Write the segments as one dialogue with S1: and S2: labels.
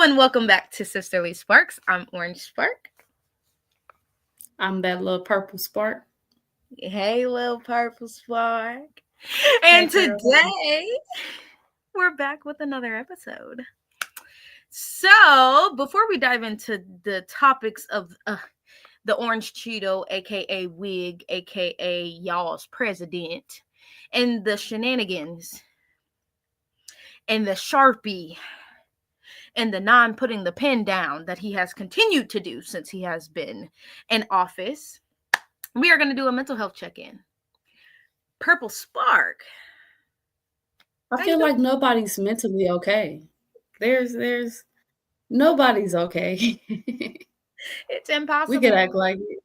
S1: and welcome back to Sisterly Sparks. I'm Orange Spark.
S2: I'm that little purple spark.
S1: Hey, little purple spark.
S2: Hey,
S1: And
S2: girl.
S1: today, we're back with another episode. So, before we dive into the topics of the Orange Cheeto, aka Wig, aka y'all's president, and the shenanigans, and the Sharpie, and the non putting the pen down that he has continued to do since he has been in office, we are going to do a mental health check-in. Purple Spark.
S2: I feel like nobody's mentally okay. There's nobody's okay.
S1: It's impossible.
S2: We could act like it.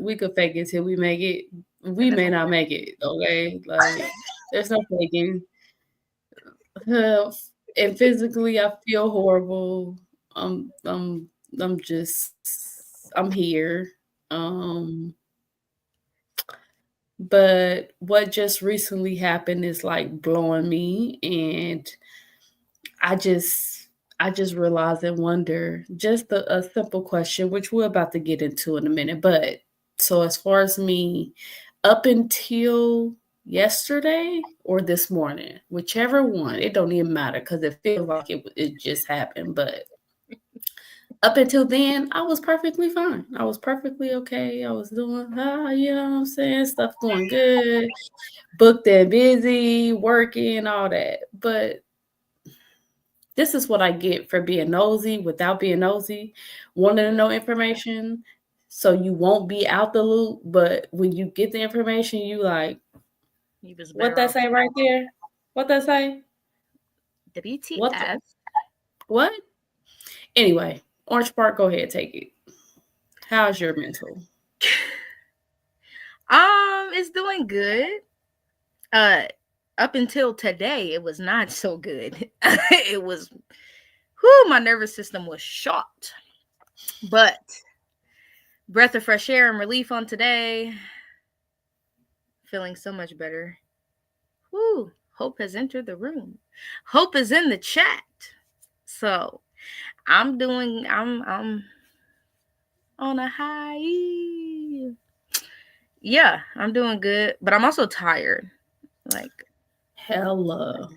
S2: We could fake it till we make it. We may not make it, okay? Like there's no faking. And physically I feel horrible. Um um I'm just I'm here. Um But what just recently happened is like blowing me, and I just I just realized and wonder just a simple question, which we're about to get into in a minute. But so as far as me, up until yesterday or this morning, whichever one, it don't even matter because it feels like it just happened. But up until then, I was perfectly fine. I was perfectly okay. I was doing, you know what I'm saying? Stuff going good, booked and busy, working, all that. But this is what I get for being nosy without being nosy, wanting to know information. So you won't be out the loop. But when you get the information, you like, what that say right there? What that say?
S1: The BTS.
S2: What? Anyway, Orange Park, go ahead, take it. How's your mental?
S1: It's doing good. Up until today, it was not so good. It was, my nervous system was shot. But breath of fresh air and relief on today. Feeling so much better. Whoo, hope has entered the room. Hope is in the chat. So I'm on a high. Yeah, I'm doing good, but I'm also tired. Like
S2: hella.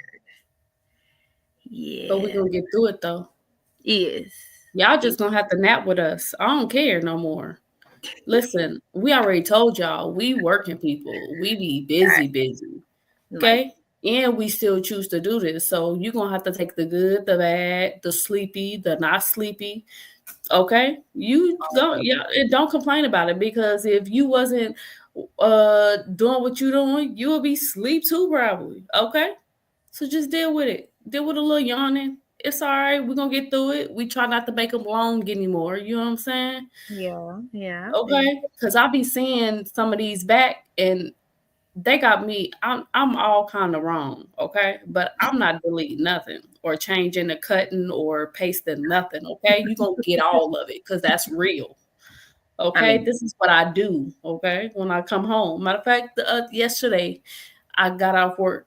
S1: Yeah.
S2: But we're gonna get through it though.
S1: Yes.
S2: Y'all just gonna have to nap with us. I don't care no more. Listen, we already told y'all we working people. We be busy. Okay? And we still choose to do this. So you're gonna have to take the good, the bad, the sleepy, the not sleepy. Okay? You don't complain about it, because if you wasn't doing what you're doing, you would be sleep too probably. Okay? So just deal with it. Deal with a little yawning. It's all right. We're going to get through it. We try not to make them long anymore. You know what I'm saying?
S1: Yeah.
S2: Okay. Because I'll be seeing some of these back, and they got me. I'm all kind of wrong. Okay. But I'm not deleting nothing or changing the cutting or pasting nothing. Okay. You're going to get all of it because that's real. Okay. This is what I do. Okay. When I come home. Matter of fact, yesterday, I got off work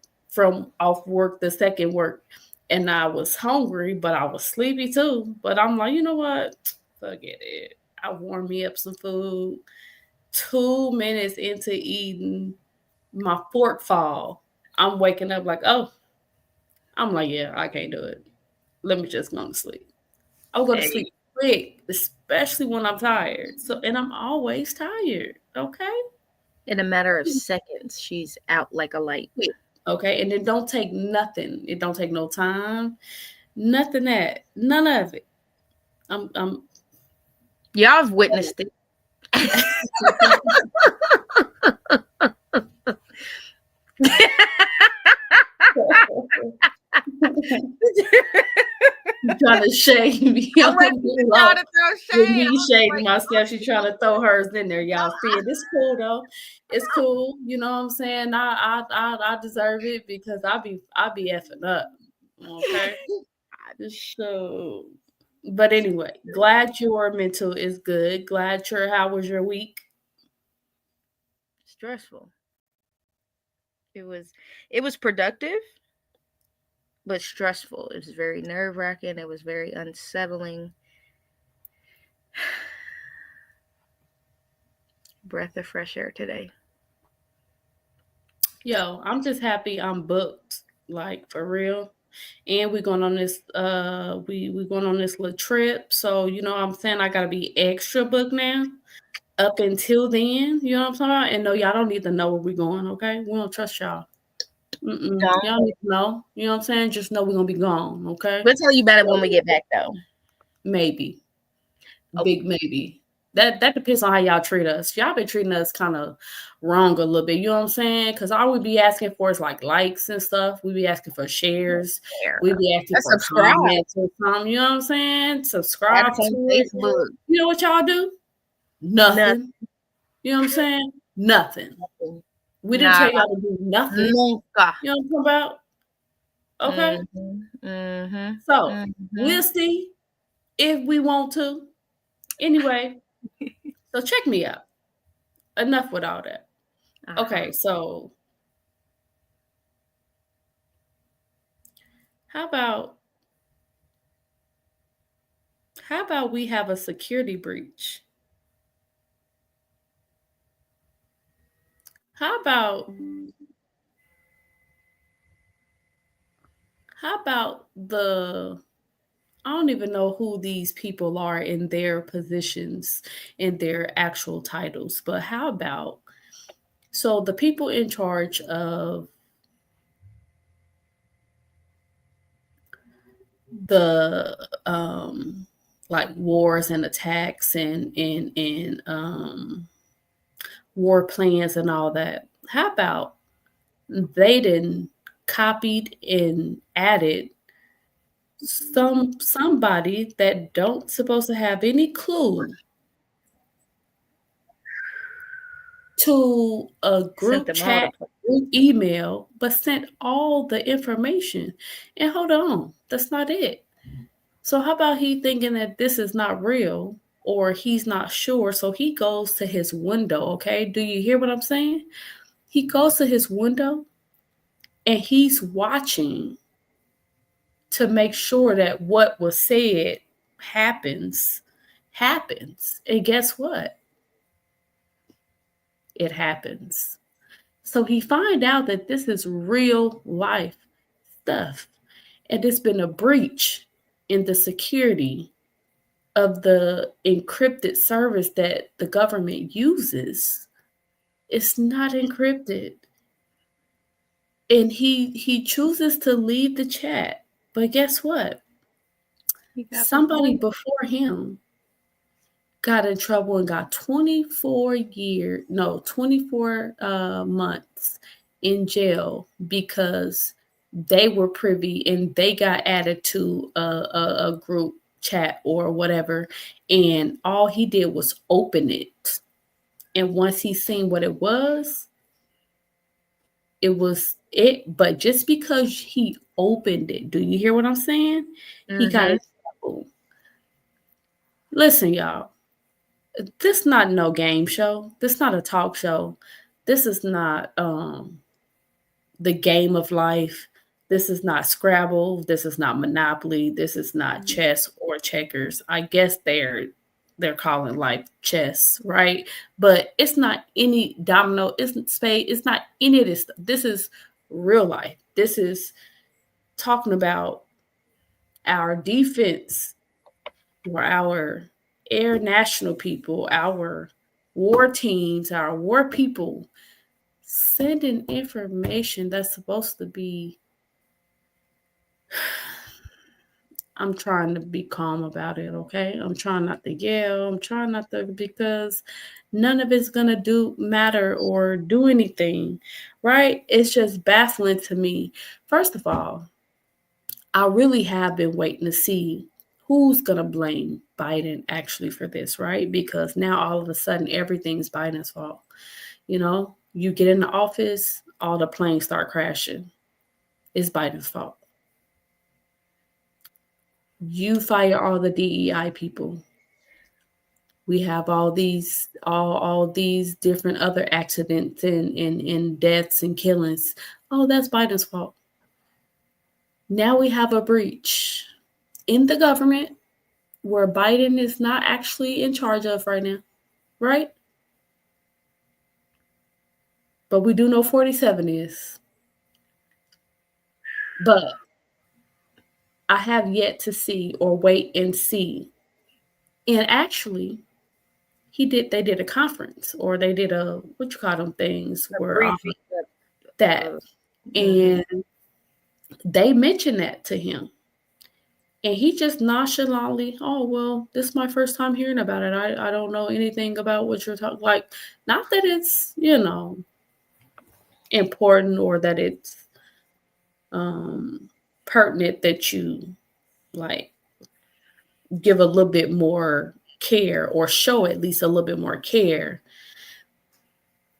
S2: the second work, and I was hungry, but I was sleepy too. But I'm like, you know what? Forget it. I warmed me up some food. 2 minutes into eating, my fork fall. I'm waking up like, oh, I'm like, yeah, I can't do it. Let me just go to sleep. I'll go to sleep quick, especially when I'm tired. So, and I'm always tired. Okay.
S1: In a matter of seconds, she's out like a light.
S2: Okay, and it don't take nothing. It don't take no time. Nothing none of it. I'm
S1: Y'all have witnessed it.
S2: trying to shade me.
S1: I'm trying to throw shade.
S2: Me shading myself. She's trying to throw hers in there. Y'all see it. It's cool though. It's cool. You know what I'm saying? I deserve it because I be effing up. Okay. So, but anyway, glad your mental is good. Glad how was your week?
S1: Stressful. It was productive. but stressful. It was very nerve-wracking. It was very unsettling. Breath of fresh air today.
S2: Yo, I'm just happy I'm booked, like for real. And we're going on this we going on this little trip. So, you know what I'm saying? I gotta be extra booked now. Up until then, you know what I'm talking about? And no, y'all don't need to know where we're going, okay? We don't trust y'all.
S1: Don't.
S2: Y'all need to know. You know what I'm saying? Just know we're gonna be gone, okay?
S1: We'll tell you about it when we
S2: So,
S1: get back, though.
S2: maybe.
S1: Oh,
S2: Big maybe. That depends on how y'all treat us. Y'all been treating us kind of wrong a little bit. You know what I'm saying? Because all we be asking for is like likes and stuff. We be asking for shares.
S1: there.
S2: We be asking for
S1: Subscribe.
S2: comments or something. You know what I'm saying?
S1: Add
S2: Subscribe
S1: us on
S2: to it.
S1: Facebook.
S2: You know what y'all do? Nothing. You know what I'm saying? Nothing.
S1: Nothing.
S2: We didn't tell y'all to do nothing.
S1: Nunca.
S2: You know what I'm talking about? Okay. So we'll see if we want to. Anyway, so check me out. Enough with all that. Okay, so how about we have a security breach? How about the I don't even know who these people are in their positions, in their actual titles, but how about so the people in charge of the like wars and attacks and war plans and all that. How about they didn't copied and added somebody that don't supposed to have any clue to a group chat, group email, but sent all the information. And hold on, that's not it. So how about he thinking that this is not real or he's not sure? So he goes to his window, okay? Do you hear what I'm saying? He goes to his window and he's watching to make sure that what was said happens. And guess what? It happens. So he find out that this is real life stuff. And it's been a breach in the security of the encrypted service that the government uses. It's not encrypted. And he chooses to leave the chat. But guess what? Somebody before him got in trouble and got 24 months in jail because they were privy and they got added to a group chat or whatever, and all he did was open it. And once he seen what it was it. But just because he opened it, do you hear what I'm saying? He got in trouble. Listen, y'all. This not no game show. This not a talk show. This is not the game of life. This is not Scrabble. This is not Monopoly. This is not chess or checkers. I guess they're calling life chess, right? But it's not any domino, isn't spade, it's not any of this stuff. This is real life. This is talking about our defense or our air national people, our war teams, our war people sending information that's supposed to be. I'm trying to be calm about it, okay? I'm trying not to yell. I'm trying not to, because none of it's going to matter or do anything, right? It's just baffling to me. First of all, I really have been waiting to see who's going to blame Biden actually for this, right? Because now all of a sudden everything's Biden's fault. You know, you get in the office, all the planes start crashing. It's Biden's fault. You fire all the DEI people. We have all these different other accidents and deaths and killings. Oh, that's Biden's fault. Now we have a breach in the government where Biden is not actually in charge of right now, right? But we do know 47 is. But I have yet to see or wait and see. And actually, they did a conference or they did a, what you call them things,
S1: A
S2: where
S1: briefing.
S2: that,
S1: Mhm.
S2: and they mentioned that to him. And he just nonchalantly, oh, well, this is my first time hearing about it. I don't know anything about what you're talking, like, not that it's, important or that it's pertinent that you, like, give a little bit more care or show at least a little bit more care.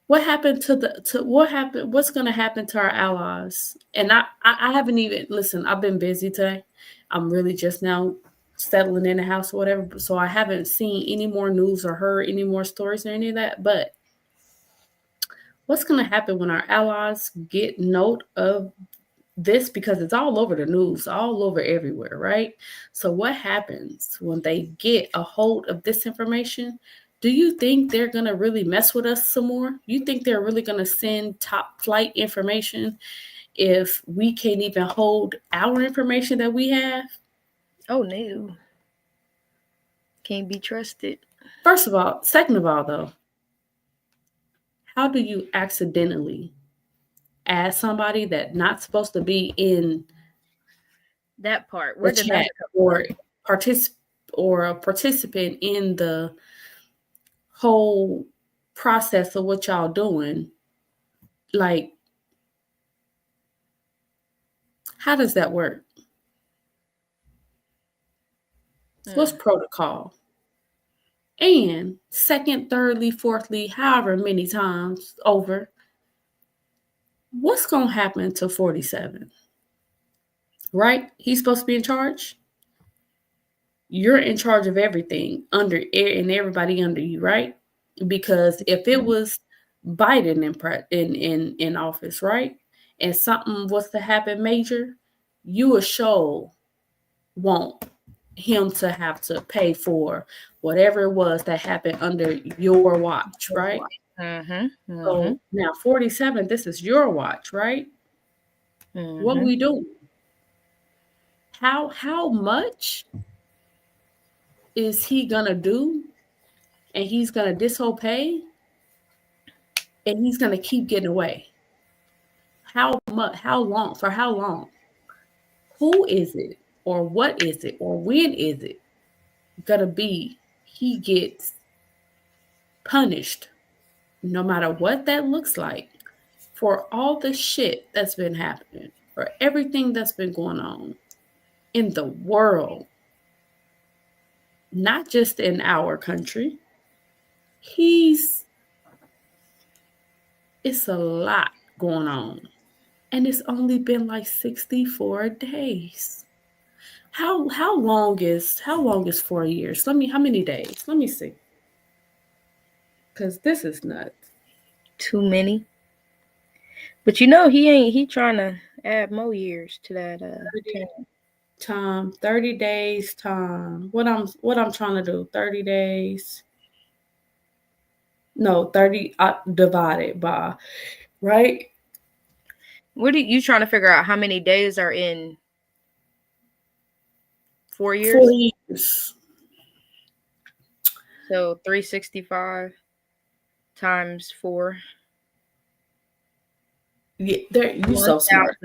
S2: What happened what's going to happen to our allies? And I haven't even, listen, I've been busy today. I'm really just now settling in the house or whatever, so I haven't seen any more news or heard any more stories or any of that. But what's going to happen when our allies get note of this, because it's all over the news, all over everywhere, right? So what happens when they get a hold of this information? Do you think they're going to really mess with us some more? You think they're really going to send top flight information if we can't even hold our information that we have?
S1: Oh no. Can't be trusted.
S2: First of all, second of all, though, how do you accidentally add somebody that's not supposed to be in
S1: That part.
S2: the
S1: Where did that
S2: chat
S1: come
S2: or
S1: from?
S2: or a participant in the whole process of what y'all doing? Like, how does that work? What's protocol? And second, thirdly, fourthly, however many times over, what's going to happen to 47? Right? He's supposed to be in charge. You're in charge of everything under and everybody under you, right? Because if it was Biden in office, right, and something was to happen major, you would show want him to have to pay for whatever it was that happened under your watch, right? So now 47, this is your watch, right? What we doing? How much is he gonna do? And he's gonna disobey, and he's gonna keep getting away. How much? How long? For how long? Who is it, or what is it, or when is it gonna be? He gets punished, no matter what that looks like, for all the shit that's been happening, for everything that's been going on in the world, not just in our country. It's a lot going on. And it's only been like 64 days. How long is 4 years? How many days? Let me see. Cause this is nuts.
S1: Too many. But he trying to add more years to that
S2: 30 days time. What I'm trying to do, 30 days. No, 30 divided by, right?
S1: What are you trying to figure out how many days are in 4 years?
S2: 4 years.
S1: So 365 times 4.
S2: Yeah, you're so smart.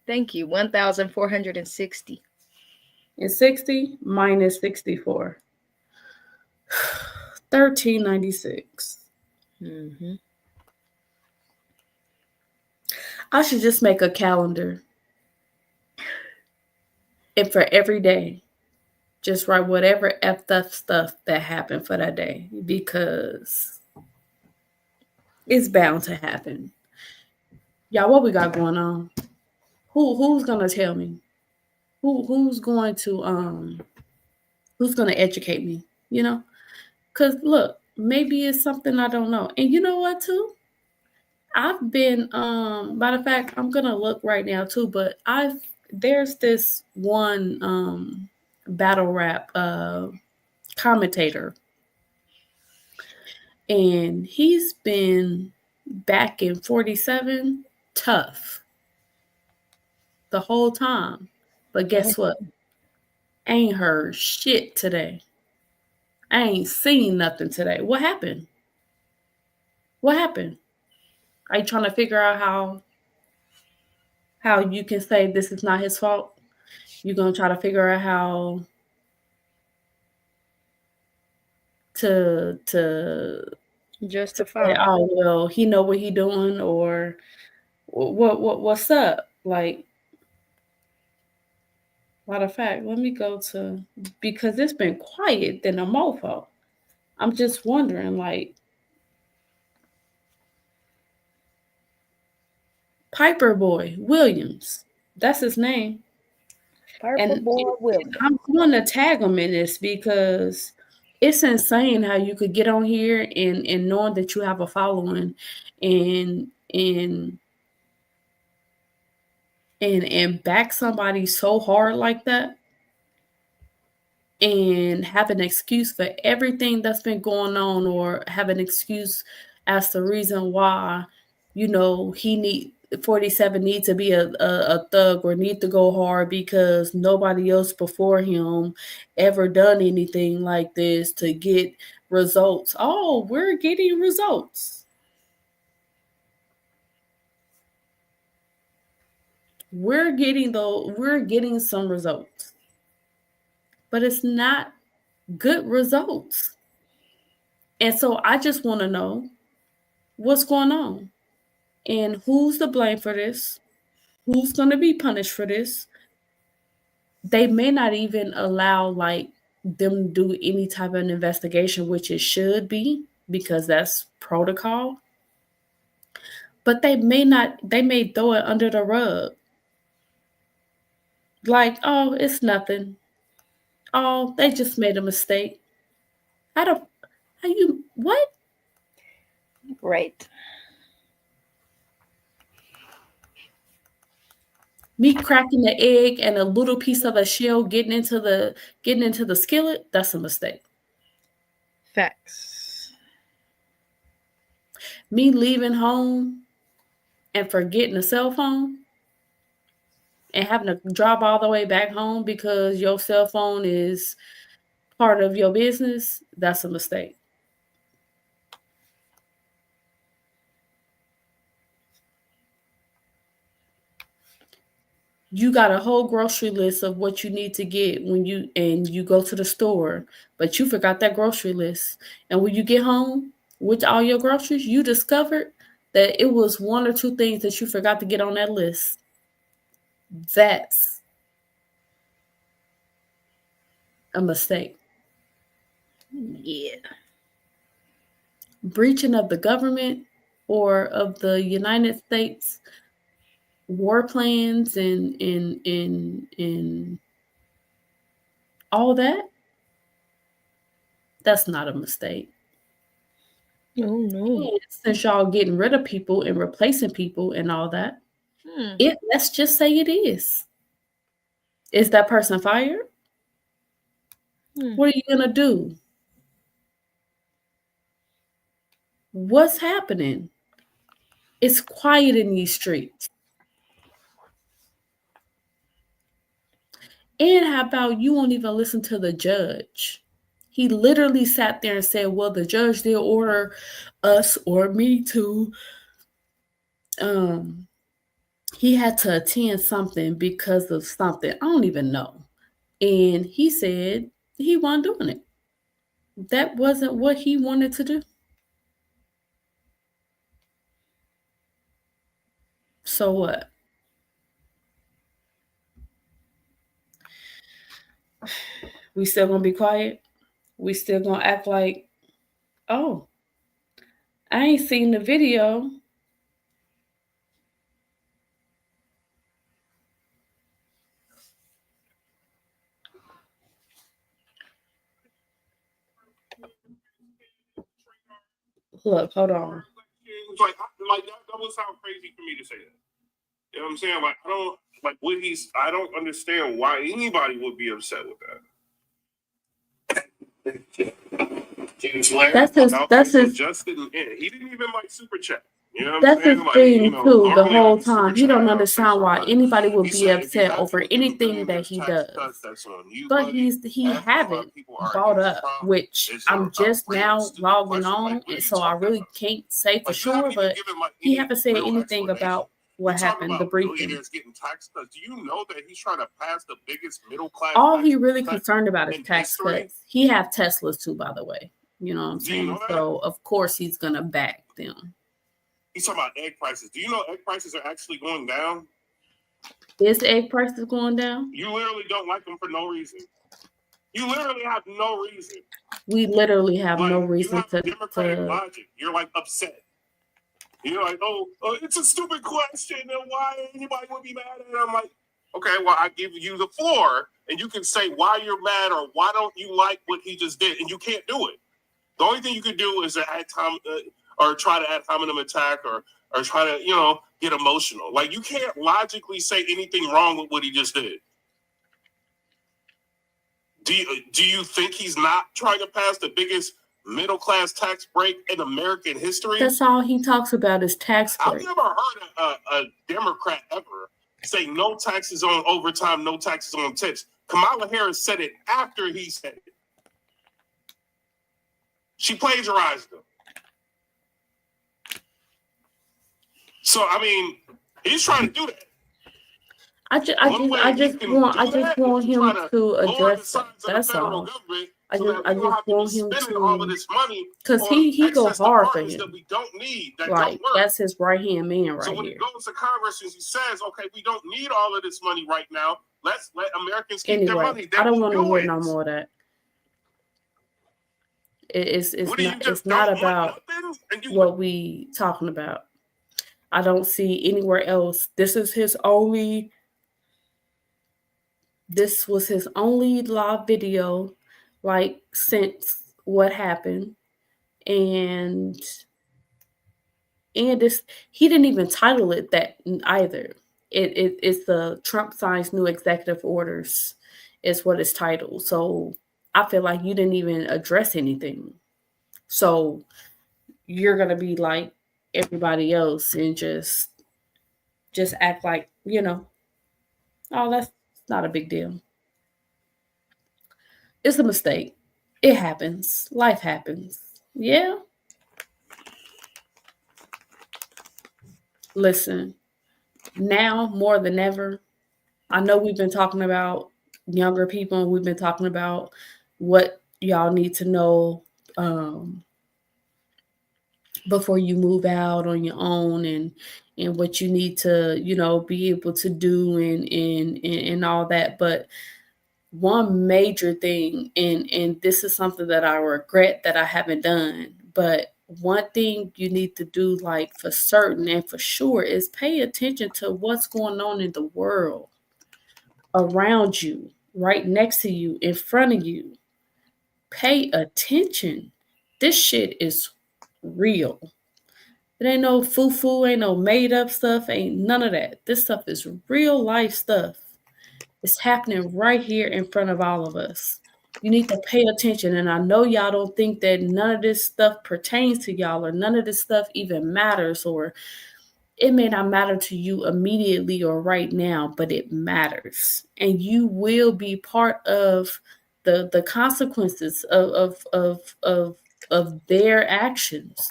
S1: Thank you. 1,460.
S2: And 60 minus 64. 1396. I should just make a calendar. And for every day, just write whatever effed up stuff that happened for that day, because it's bound to happen. Y'all, what we got going on? Who's gonna tell me? Who's going to educate me? Because look, maybe it's something I don't know. And you know what too? I've been matter of fact, I'm gonna look right now too, but I've there's this one battle rap commentator, and he's been back in 47 tough the whole time. But guess what? I ain't heard shit today. I ain't seen nothing today. What happened? What happened? Are you trying to figure out how you can say this is not his fault? You're gonna try to figure out how to
S1: Justify.
S2: say, oh well, he know what he doing, or what's up? Like, matter of fact, let me go to, because it's been quiet than a mofo. I'm just wondering, like, Piper Boy Williams, that's his name.
S1: Purple
S2: And
S1: Boy Williams.
S2: I'm going to tag him in this because it's insane how you could get on here and knowing that you have a following and and and back somebody so hard like that and have an excuse for everything that's been going on, or have an excuse as the reason why, he need 47 need to be a thug or need to go hard because nobody else before him ever done anything like this to get results. Oh, we're getting results. We're getting some results. But it's not good results. And so I just want to know what's going on and who's to blame for this, who's going to be punished for this. They may not even allow like them to do any type of investigation, which it should be because that's protocol. But they may throw it under the rug. Like, oh, it's nothing. Oh, they just made a mistake. What?
S1: Right.
S2: Me cracking the egg and a little piece of a shell getting into the skillet, that's a mistake.
S1: Facts.
S2: Me leaving home and forgetting a cell phone and having to drive all the way back home because your cell phone is part of your business, that's a mistake. You got a whole grocery list of what you need to get when you go to the store, but you forgot that grocery list. And when you get home with all your groceries, you discovered that it was one or two things that you forgot to get on that list. That's a mistake.
S1: Yeah.
S2: Breaching of the government or of the United States war plans and all that, that's not a mistake.
S1: Oh no.
S2: And since y'all getting rid of people and replacing people and all that, let's just say it is. Is that person fired? What are you gonna do? What's happening? It's quiet in these streets. And how about you won't even listen to the judge? He literally sat there and said, well, the judge did order us or me to he had to attend something because of something. I don't even know. And he said he wasn't doing it. That wasn't what he wanted to do. So what? We still gonna be quiet? We still gonna act like, oh, I ain't seen the video. Look, hold on.
S3: Like that would sound crazy for me to say that. You know what I'm saying? Like, I don't understand why anybody would be upset with that. James Blair.
S2: That's his.
S3: Justin, he didn't even like Super Chat. You know what
S2: That's
S3: I'm saying?
S2: his
S3: Like,
S2: thing
S3: you know,
S2: too. The
S3: normally I
S2: whole
S3: do Super
S2: time, he
S3: Chat,
S2: don't
S3: I'll say
S2: understand why
S3: something.
S2: anybody
S3: He
S2: would be
S3: said, if you
S2: upset
S3: got
S2: over
S3: 50
S2: anything
S3: million
S2: that
S3: in
S2: he
S3: tax
S2: does.
S3: cuts, that's on you,
S2: But
S3: buddy.
S2: he
S3: After a lot
S2: haven't
S3: of people are
S2: brought
S3: against
S2: up,
S3: Trump,
S2: which
S3: it's a
S2: I'm just
S3: real
S2: now
S3: stupid
S2: logging
S3: question.
S2: on,
S3: Like, what are
S2: and
S3: you
S2: so I
S3: talking
S2: really
S3: about?
S2: can't say for
S3: Like, you haven't
S2: sure.
S3: even
S2: But
S3: given like
S2: he
S3: any
S2: haven't said
S3: real
S2: anything
S3: explanation.
S2: about
S3: You
S2: what
S3: talk
S2: happened, the
S3: about
S2: briefing.
S3: millionaires getting tax cuts. Do you know that he's trying to pass the biggest middle class
S2: All
S3: tax
S2: he really
S3: cut
S2: concerned about is
S3: in
S2: tax
S3: history?
S2: cuts. He have Teslas too, by the way. You know what I'm
S3: Do you
S2: saying?
S3: know that?
S2: So of course he's gonna back them.
S3: He's talking about egg prices. Do you know egg prices are actually going down?
S2: Is egg prices going down?
S3: You literally don't like them for no reason. You literally have no reason.
S2: We literally have
S3: Like,
S2: no
S3: you
S2: reason
S3: have Democratic
S2: to.
S3: logic. You're like upset. You're like, oh, it's a stupid question, and why anybody would be mad at it? I'm like, okay, well, I give you the floor, and you can say why you're mad or why don't you like what he just did, and you can't do it. The only thing you can do is add time or try to add hominem attack or try to, you know, get emotional. Like, you can't logically say anything wrong with what he just did. Do you think he's not trying to pass the biggest middle class tax break in American history?
S2: That's all he talks about is tax break.
S3: I've never heard a Democrat ever say no taxes on overtime, no taxes on tips. Kamala Harris said it after he said it. She plagiarized him. So I mean, he's trying to do that.
S2: I just want him to address that. That's all. I just want him to, because he go hard for him.
S3: That we don't need, that
S2: like, that's his right hand man right
S3: so when
S2: here.
S3: he goes to Congress and he says, okay, we don't need all of this money right now. Let's let Americans keep their money.
S2: I don't want to hear no more of that. It's not about what we talking about. I don't see anywhere else. This was his only live video, like, since what happened. And he didn't even title it that either. It's the Trump signs new executive orders is what it's titled. So I feel like you didn't even address anything. So you're gonna be like everybody else and just act like, you know, oh, that's not a big deal. It's a mistake. It happens. Life happens. Yeah. Listen, now more than ever, I know we've been talking about younger people and we've been talking about what y'all need to know before you move out on your own and what you need to, you know, be able to do and all that. But one major thing, and this is something that I regret that I haven't done, but one thing you need to do, like, for certain and for sure, is pay attention to what's going on in the world around you, right next to you, in front of you. Pay attention. This shit is real. It ain't no foo-foo, ain't no made-up stuff, ain't none of that. This stuff is real life stuff. It's happening right here in front of all of us. You need to pay attention. And I know y'all don't think that none of this stuff pertains to y'all or none of this stuff even matters, or it may not matter to you immediately or right now, but it matters. And you will be part of the consequences of their actions,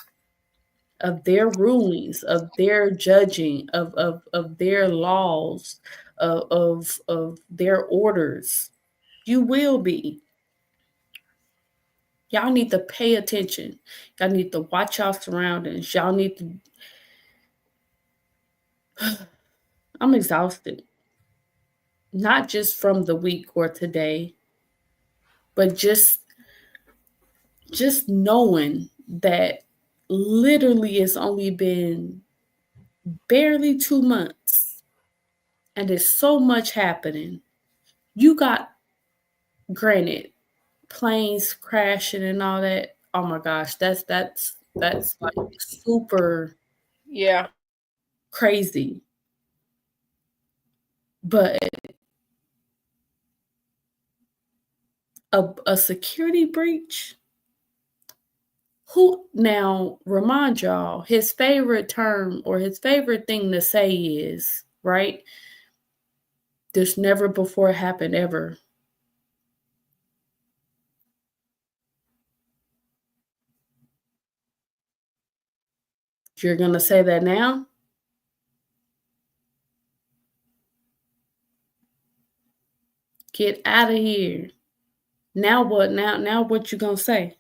S2: of their rulings, of their judging, of their laws, of their orders. You will be. Y'all need to pay attention. Y'all need to watch y'all surroundings. Y'all need to. I'm exhausted. Not just from the week or today, but just knowing that literally it's only been barely 2 months and there's so much happening. You got, granted, planes crashing and all that. Oh my gosh, that's like super
S1: Yeah.
S2: crazy. But a security breach, who now remind y'all, his favorite term or his favorite thing to say is, right? This never before happened ever. You're going to say that now? Get out of here. Now what? Now what you going to say?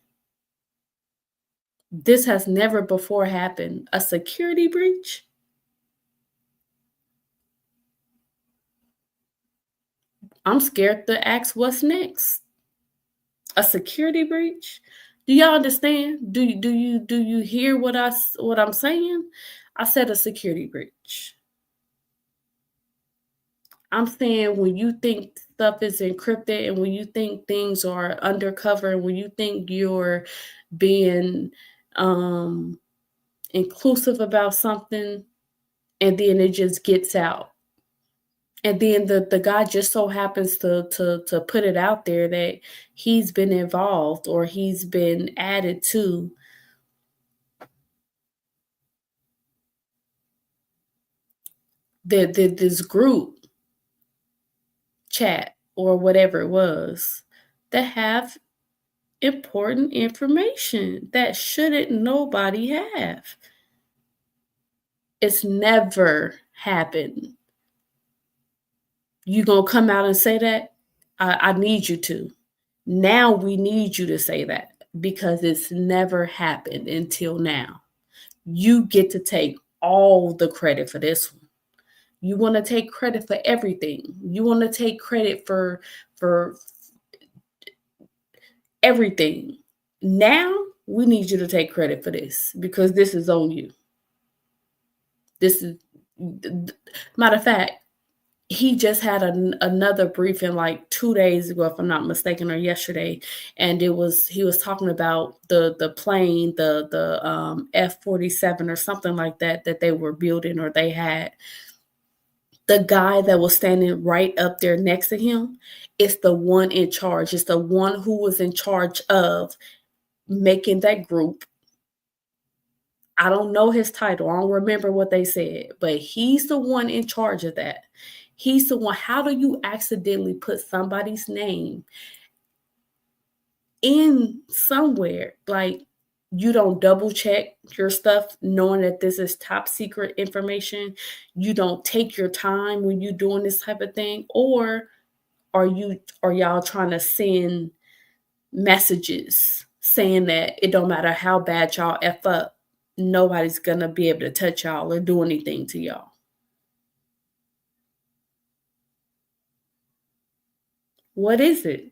S2: This has never before happened. A security breach? I'm scared to ask what's next. A security breach? Do y'all understand? Do you hear what I'm saying? I said a security breach. I'm saying when you think stuff is encrypted and when you think things are undercover and when you think you're being inclusive about something and then it just gets out. And then the guy just so happens to put it out there that he's been involved or he's been added to this group chat or whatever it was that have important information that shouldn't nobody have. It's never happened. You gonna come out and say that? I need you to. Now we need you to say that because it's never happened until now. You get to take all the credit for this one. You want to take credit for everything. You want to take credit for everything. Now we need you to take credit for this because this is on you. This is, matter of fact, he just had another briefing like 2 days ago, if I'm not mistaken, or yesterday, and he was talking about the plane, the F-47 or something like that they were building or they had. The guy that was standing right up there next to him is the one in charge. It's the one who was in charge of making that group. I don't know his title. I don't remember what they said, but he's the one in charge of that. He's the one. How do you accidentally put somebody's name in somewhere? Like, you don't double check your stuff knowing that this is top secret information. You don't take your time when you're doing this type of thing. Or are y'all trying to send messages saying that it don't matter how bad y'all F up, nobody's gonna be able to touch y'all or do anything to y'all? What is it?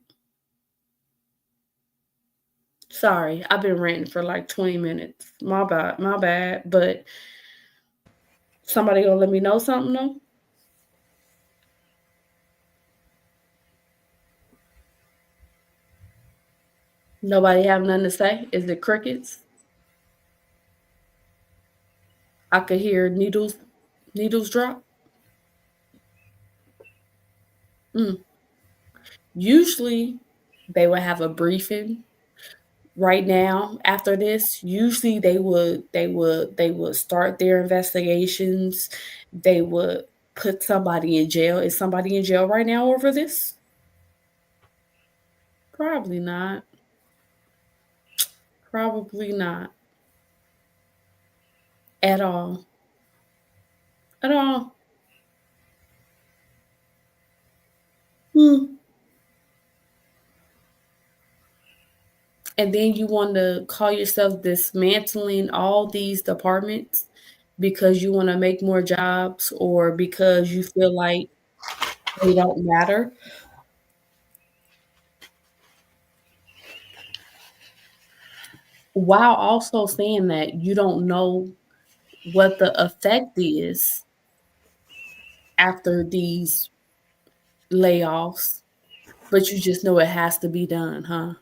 S2: Sorry, I've been ranting for like 20 minutes. My bad. But somebody gonna let me know something though? Nobody have nothing to say? Is it crickets? I could hear needles drop. Usually they would have a briefing right now after this. Usually they would start their investigations. They would put somebody in jail. Is somebody in jail right now over this? Probably not. Probably not. At all. At all. And then you want to call yourself dismantling all these departments because you want to make more jobs or because you feel like they don't matter. While also saying that you don't know what the effect is after these layoffs, but you just know it has to be done, huh?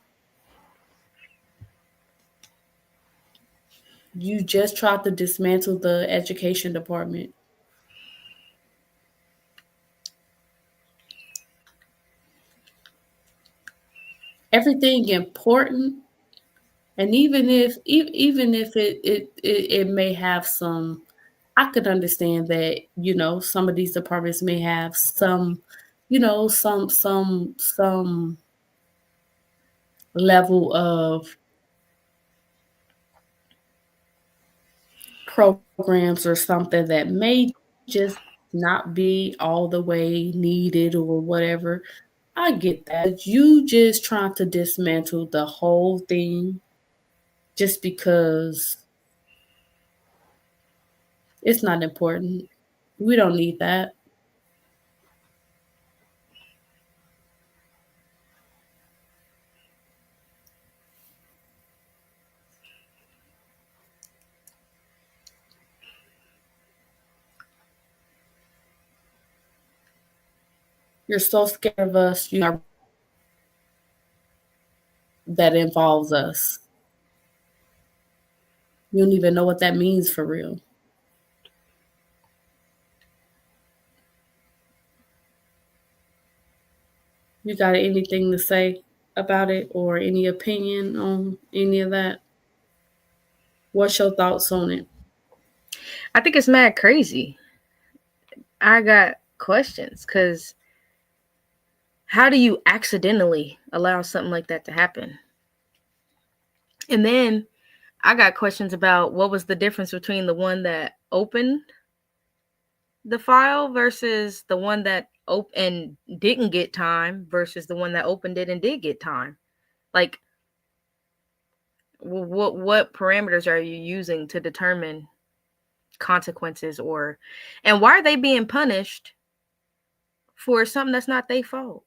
S2: You just tried to dismantle the education department. everything important. And even if it may have some, I could understand that, some of these departments may have some, some level of programs or something that may just not be all the way needed or whatever. I get that. You just trying to dismantle the whole thing just because it's not important. We don't need that. You're so scared of us. That involves us. You don't even know what that means for real. You got anything to say about it or any opinion on any of that? What's your thoughts on it?
S1: I think it's mad crazy. I got questions because how do you accidentally allow something like that to happen? And then I got questions about what was the difference between the one that opened the file versus the one that opened and didn't get time versus the one that opened it and did get time. Like, what parameters are you using to determine consequences, and why are they being punished for something that's not their fault?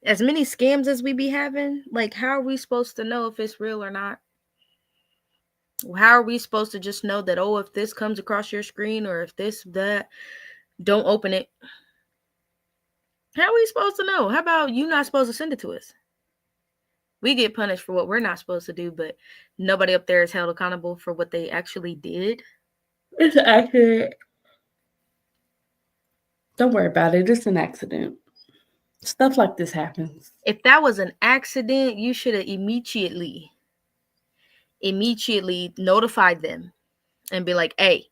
S1: As many scams as we be having, like, how are we supposed to know if it's real or not? How are we supposed to just know that, oh, if this comes across your screen or if this, that, don't open it? How are we supposed to know? How about you not supposed to send it to us? We get punished for what we're not supposed to do, but nobody up there is held accountable for what they actually did.
S2: It's an accident. Don't worry about it. It's an accident. Stuff like this happens.
S1: If that was an accident, you should have immediately notified them and be like, hey,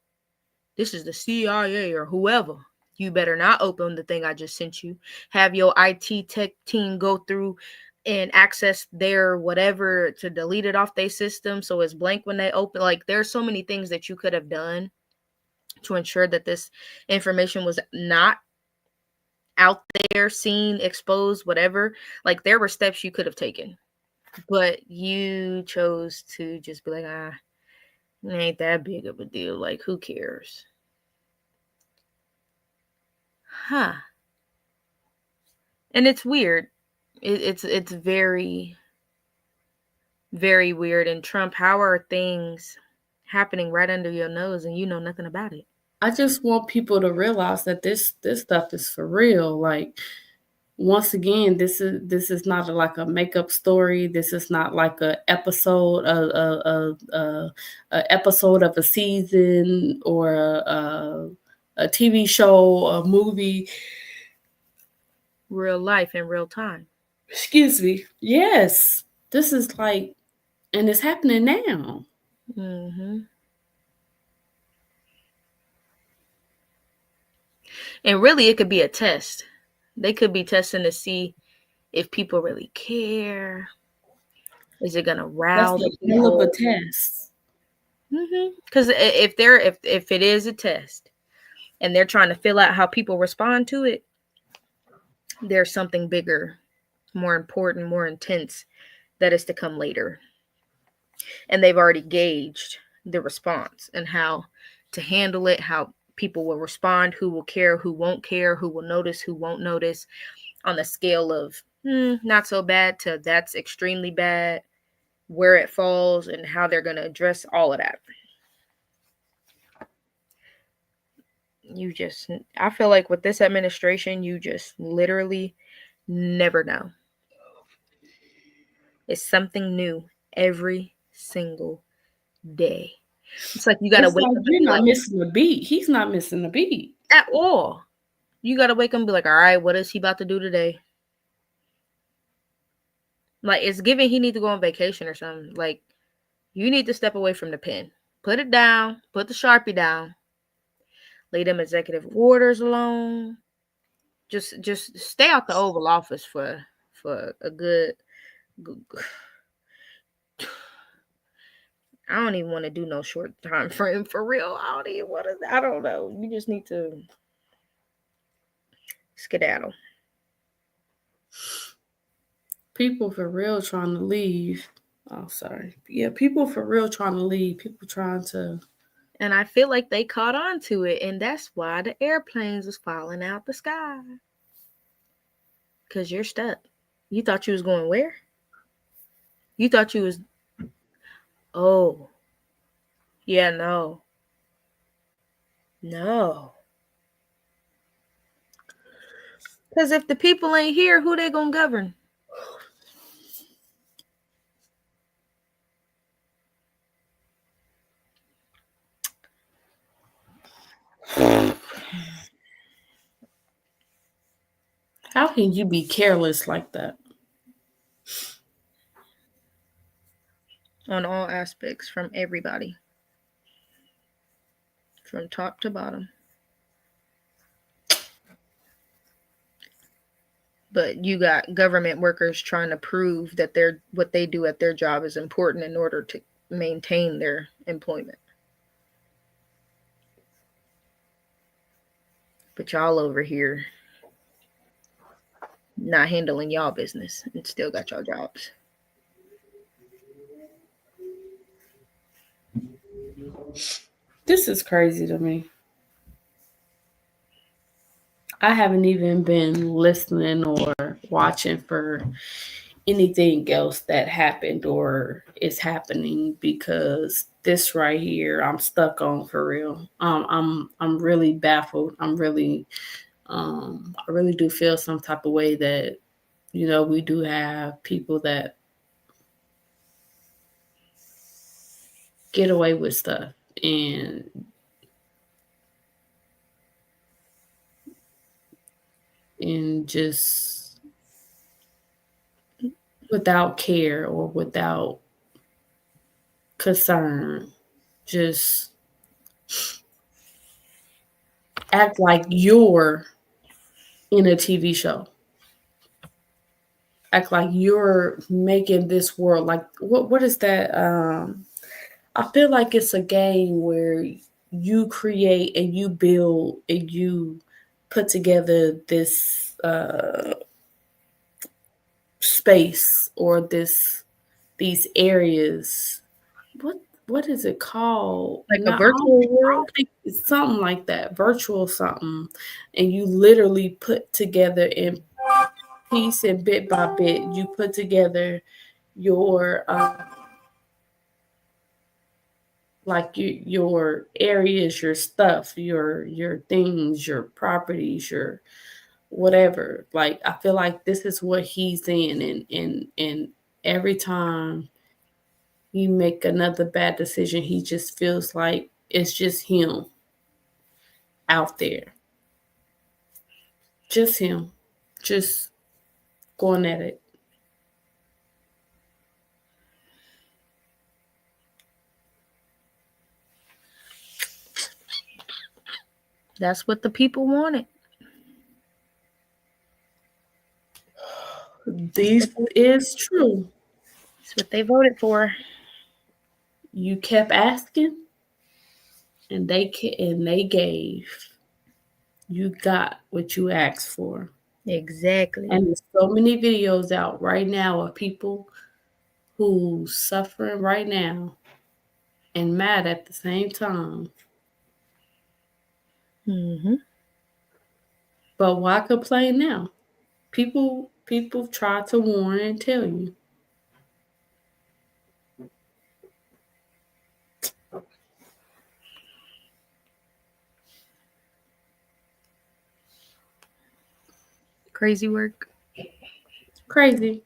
S1: this is the CIA or whoever. You better not open the thing I just sent you. Have your IT tech team go through and access their whatever to delete it off their system so it's blank when they open. Like, there's so many things that you could have done to ensure that this information was not out there, seen, exposed, whatever. Like, there were steps you could have taken, but you chose to just be like, it ain't that big of a deal. Like, who cares? Huh. And it's weird. It's very, very weird. And Trump, how are things happening right under your nose and you know nothing about it?
S2: I just want people to realize that this stuff is for real. Like, once again, this is not like a makeup story. This is not like a episode episode of a season or a TV show, a movie.
S1: Real life in real time.
S2: Excuse me. Yes, this is like, and it's happening now.
S1: Mm-hmm. And really, it could be a test. They could be testing to see if people really care. Is it gonna rile
S2: the
S1: people?
S2: Of a test.
S1: Because if it is a test, and they're trying to fill out how people respond to it, there's something bigger, more important, more intense that is to come later. And they've already gauged the response and how to handle it, how people will respond, who will care, who won't care, who will notice, who won't notice, on the scale of not so bad to that's extremely bad, where it falls, and how they're going to address all of that. I feel like with this administration, you just literally never know. It's something new every single day. It's like you got to wake up.
S2: You're not missing a beat. He's not missing a beat
S1: at all. You got to wake up and be like, all right, what is he about to do today? Like, it's giving he need to go on vacation or something. Like, you need to step away from the pen. Put it down. Put the Sharpie down. Leave them executive orders alone. Just stay out the Oval Office for a good I don't even want to do no short time frame for real. I don't know. You just need to skedaddle.
S2: People for real trying to leave. Oh, sorry. Yeah, people for real trying to leave. People trying to.
S1: And I feel like they caught on to it, and that's why the airplanes was falling out the sky. Because you're stuck. You thought you was going where? You thought you was... Oh. Yeah, no. No. Because if the people ain't here, who they gonna govern?
S2: How can you be careless like that?
S1: On all aspects, from everybody. From top to bottom. But you got government workers trying to prove that what they do at their job is important in order to maintain their employment. But y'all over here not handling y'all business and still got y'all jobs.
S2: This is crazy to me. I haven't even been listening or watching for anything else that happened or is happening, because this right here I'm stuck on for real. I'm really baffled. I really do feel some type of way that, you know, we do have people that get away with stuff and just without care or without concern, just act like you're in a TV show. Act like you're making this world. Like, what is that? I feel like it's a game where you create and you build and you put together this space or these areas. What is it called?
S1: Like
S2: No,
S1: a virtual world?
S2: it's something like that, virtual something, and you literally put together in piece and bit by bit. You put together your your areas, your stuff, your things, your properties, your whatever. Like, I feel like this is what he's in, and every time you make another bad decision, he just feels like it's just him out there. Just him. Just going at it.
S1: That's what the people wanted.
S2: This is true.
S1: That's what they voted for.
S2: You kept asking, and they gave. You got what you asked for.
S1: Exactly.
S2: And there's so many videos out right now of people who suffering right now and mad at the same time.
S1: Mm-hmm.
S2: But why complain now? People try to warn and tell you.
S1: Crazy work.
S2: Crazy.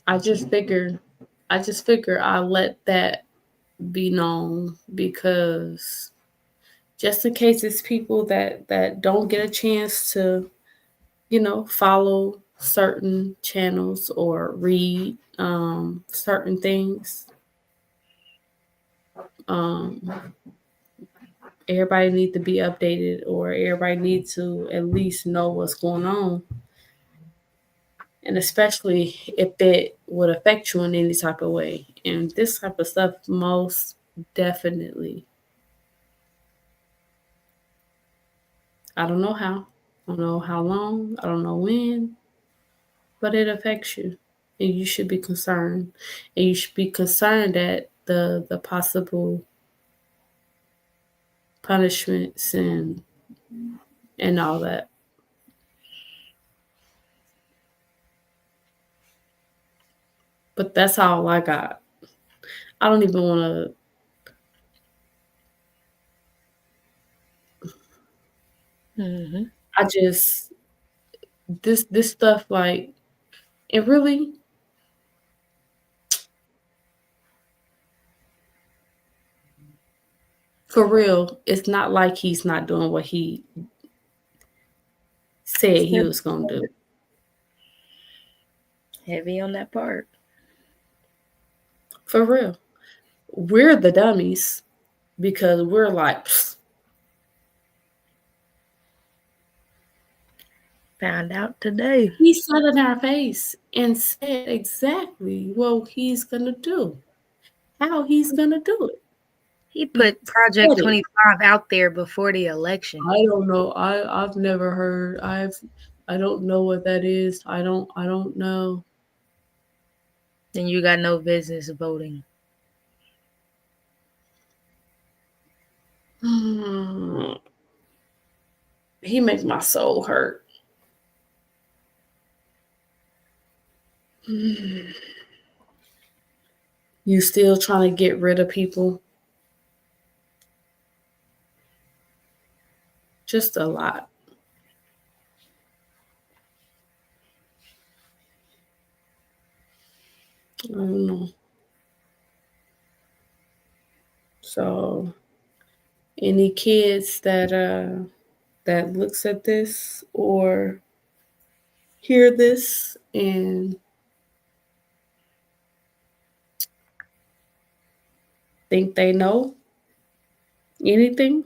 S2: I just figure I'll let that be known, because just in case it's people that don't get a chance to, you know, follow certain channels or read certain things. Everybody needs to be updated, or everybody needs to at least know what's going on. And especially if it would affect you in any type of way. And this type of stuff, most definitely. I don't know how. I don't know how long. I don't know when. But it affects you. And you should be concerned. And you should be concerned at the possible punishments and all that. But that's all I got. I don't even want
S1: Mm-hmm.
S2: to. I just this stuff, like, it really. For real, it's not like he's not doing what he said he was gonna do.
S1: Heavy on that part.
S2: For real. We're the dummies because we're like, psst.
S1: Found out today.
S2: He said in our face and said exactly what he's gonna do. How he's gonna do it.
S1: He put Project 25 out there before the election.
S2: I don't know. I've never heard. I don't know what that is. I don't know.
S1: Then you got no business voting.
S2: He makes my soul hurt. You still trying to get rid of people? Just a lot. I don't know. So, any kids that looks at this or hear this and think they know anything,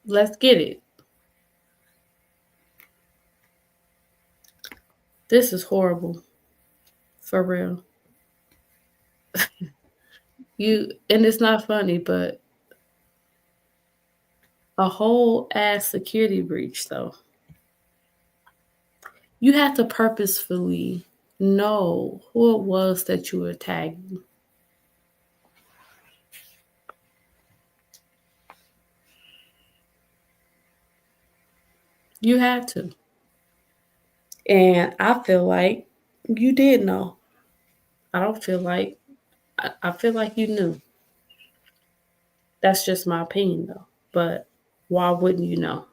S2: let's get it. This is horrible. For real. And it's not funny, but a whole ass security breach, though. You have to purposefully know who it was that you were tagging. You had to. And I feel like you did know. I don't feel like, I feel like you knew. That's just my opinion, though. But why wouldn't you know?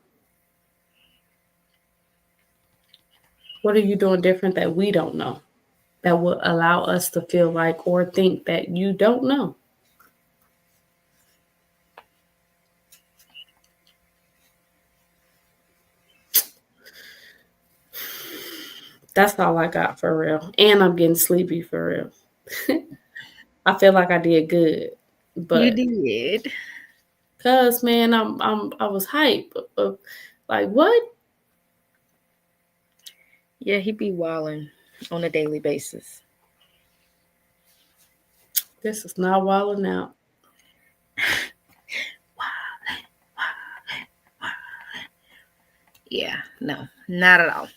S2: What are you doing different that we don't know? That would allow us to feel like or think that you don't know? That's all I got for real. And I'm getting sleepy for real. I feel like I did good. But
S1: you did.
S2: Cause man, I was hype. Like what?
S1: Yeah, he be wilding on a daily basis.
S2: This is not wilding out.
S1: Yeah, no, not at all.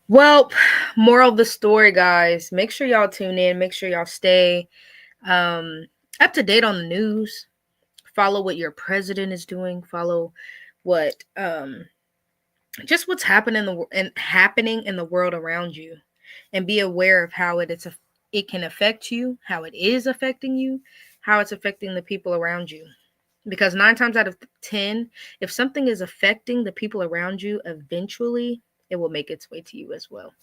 S1: Well, moral of the story, guys, make sure y'all tune in. Make sure y'all stay up to date on the news. Follow what your president is doing. Follow what just what's happening in the world around you, and be aware of how it can affect you, how it is affecting you, how it's affecting the people around you. Because 9 times out of 10, if something is affecting the people around you, eventually it will make its way to you as well.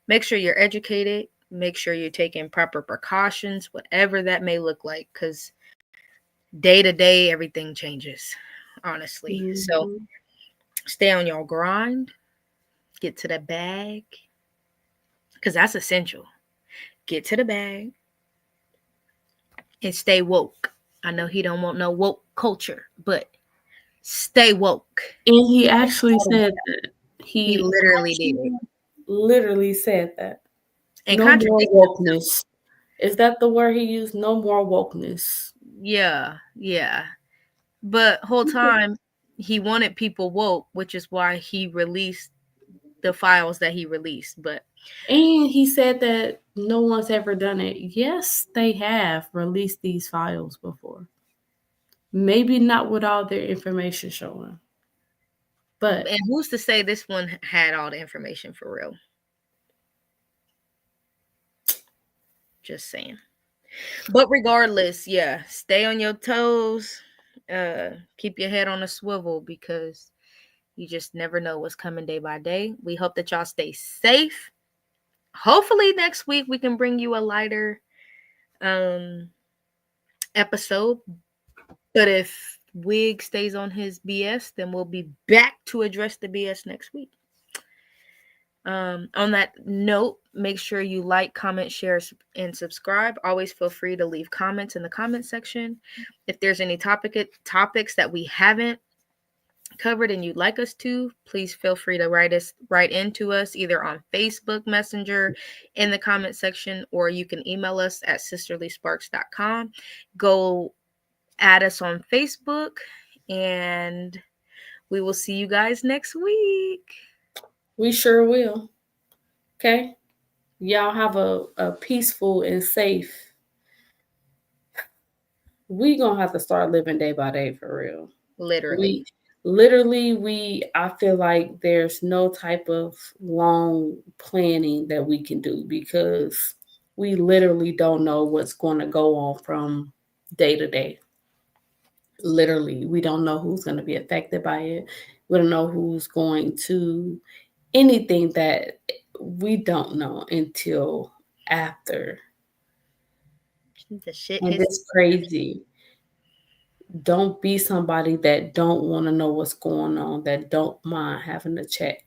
S1: Make sure you're educated. Make sure you're taking proper precautions, whatever that may look like, because day to day, everything changes, honestly. So
S2: Mhm.
S1: stay on your grind, get to the bag, because that's essential. Get to the bag and stay woke. I know he don't want no woke culture, but stay woke.
S2: And he actually said that.
S1: He
S2: He
S1: literally did.
S2: actually literally said that.
S1: And
S2: No more
S1: contradict
S2: wokeness. Is that the word he used? No more wokeness.
S1: Yeah, yeah. But whole time he wanted people woke, which is why he released the files that he released. But
S2: And he said that no one's ever done it. Yes, they have released these files before. Maybe not with all their information showing. But
S1: and who's to say this one had all the information for real? Just saying. But regardless, yeah, stay on your toes. Keep your head on a swivel because you just never know what's coming day by day. We hope that y'all stay safe. Hopefully next week we can bring you a lighter episode. But if Wig stays on his BS, then we'll be back to address the BS next week. On that note, make sure you like, comment, share, and subscribe. Always feel free to leave comments in the comment section. If there's any topics that we haven't covered and you'd like us to, please feel free to write into us either on Facebook Messenger in the comment section, or you can email us at sisterlysparks.com. Go add us on Facebook, and we will see you guys next week.
S2: we sure will. Okay? Y'all have a peaceful and safe. We gonna have to start living day by day for real.
S1: Literally.
S2: I feel like there's no type of long planning that we can do because we literally don't know what's going to go on from day to day. Literally, we don't know who's going to be affected by it. We don't know who's going to anything that we don't know until after.
S1: The shit
S2: And
S1: hits.
S2: it's crazy. Don't be somebody that don't want to know what's going on, that don't mind having to check.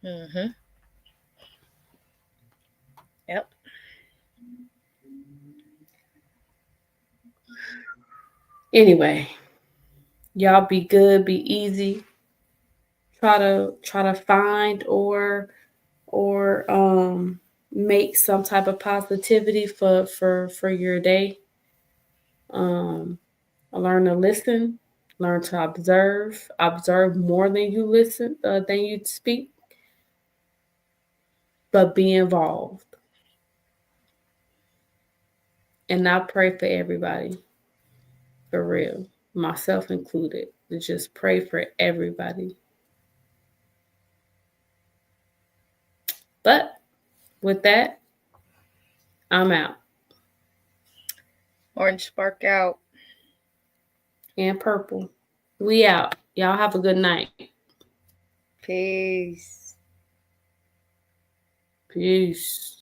S1: Mm-hmm. Yep.
S2: Anyway, y'all be good, be easy. Try to find or make some type of positivity for your day. Learn to listen, learn to observe more than you listen, than you speak, but be involved. And I pray for everybody, for real, myself included. To just pray for everybody. But with that, I'm out.
S1: Orange spark out.
S2: And purple. We out. Y'all have a good night.
S1: Peace.
S2: Peace.